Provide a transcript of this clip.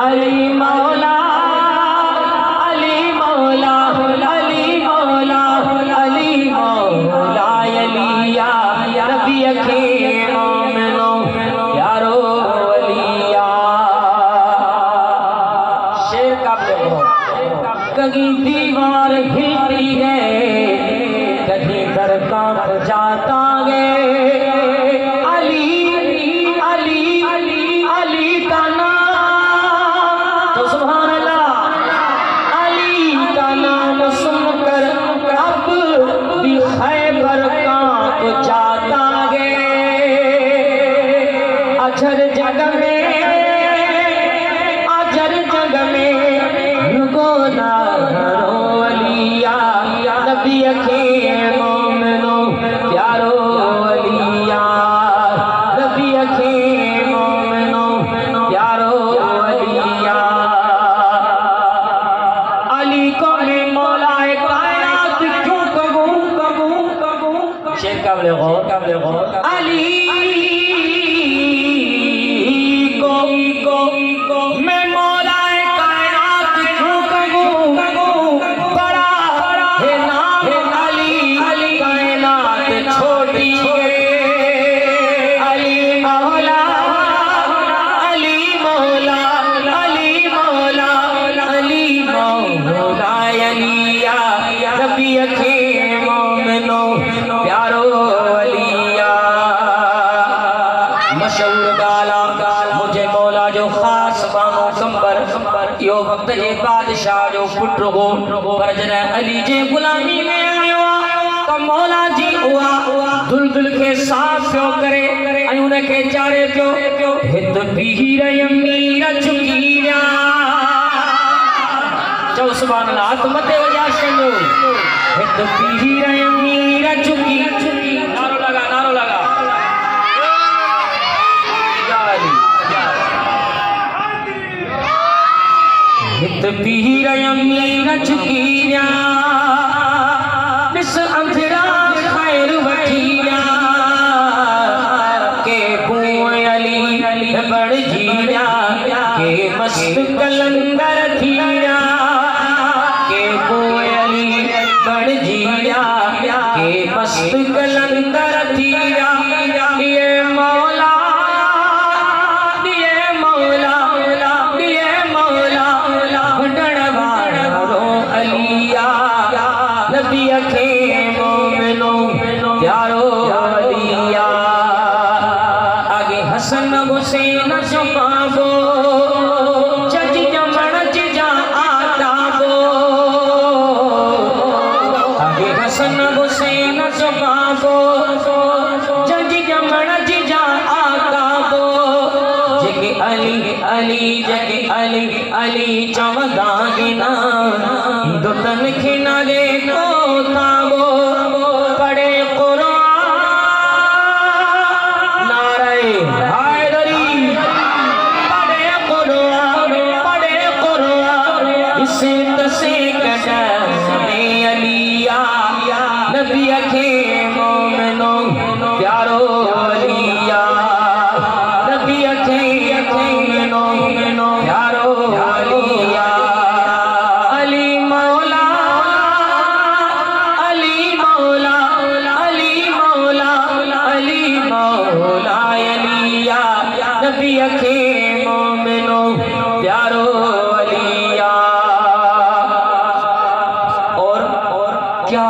अली मौला अली मौला अली मौला अली मौला अलिया नबी के मोमिनो यारो अलिया। शेर का कहीं दीवार हिलती है, कहीं दर कांप जाता है। अली अली अली अली का नाम तो सुभान अल्लाह, अली का नाम सुनकर अब भी खैबर कांप जाता है। अजर जग में अजर जग में गोना अलिया नबी के मोमिनो प्यारो अलिया नबी के मोमिनो प्यारो अलिया। अली को मैं मौलाए कायनात क्यों कहूं कहूं कहूं। शेर काबिल गौर अली को मैं मौलाए कायनात क्यों कहूं। बड़ा है नाम अली कायनात छोटी है। अली मौला अली मौला अली मौला अली मौला अलिया नबी के मोमिनो प्यारो अलिया। मशहूर गाला मुझे मौला जो खास बानो कंबर यो वक्त जे बादशाह जो पुत्र हो पर जना अली जे गुलामी में आयो तो मौला जी हुआ दुल के साफ क्यों करे उन के चारे क्यों हित पीर अमीर चुकिया। चौ सुभान अल्लाह तो मते हो जा शनो हित पीर अमीर चुकी। नारो लगा हित पीर अमीर चुकिया बिस अंधरा खैर वठिया के कुएं अली बड़ जीरा के मस्त कलंदर थीरा के कुएं अली बड़ जीरा के मस्त कलंदर थीरा। ये मौला नबी के मोमिनो प्यारो अलिया। आगे हसन हुसैन छुपाबो जज जमण जा आताबो। आगे हसन हुसैन छुपाबो जज जमण जा आताबो। जगे अली अली जगे अली अली चवदा गिना दुतन खिनारे को ताबो। पढ़े कुरान नारे हैदरी पढ़े कुरान इसे तसे कदमे अलिया नबी के मोमिनो प्यारो अलिया नबी के मोमिनो प्यारो अलिया। अली मौला अली मौला अली मौला अली मौला अलिया नबी के मोमिनो प्यारो अलिया। और क्या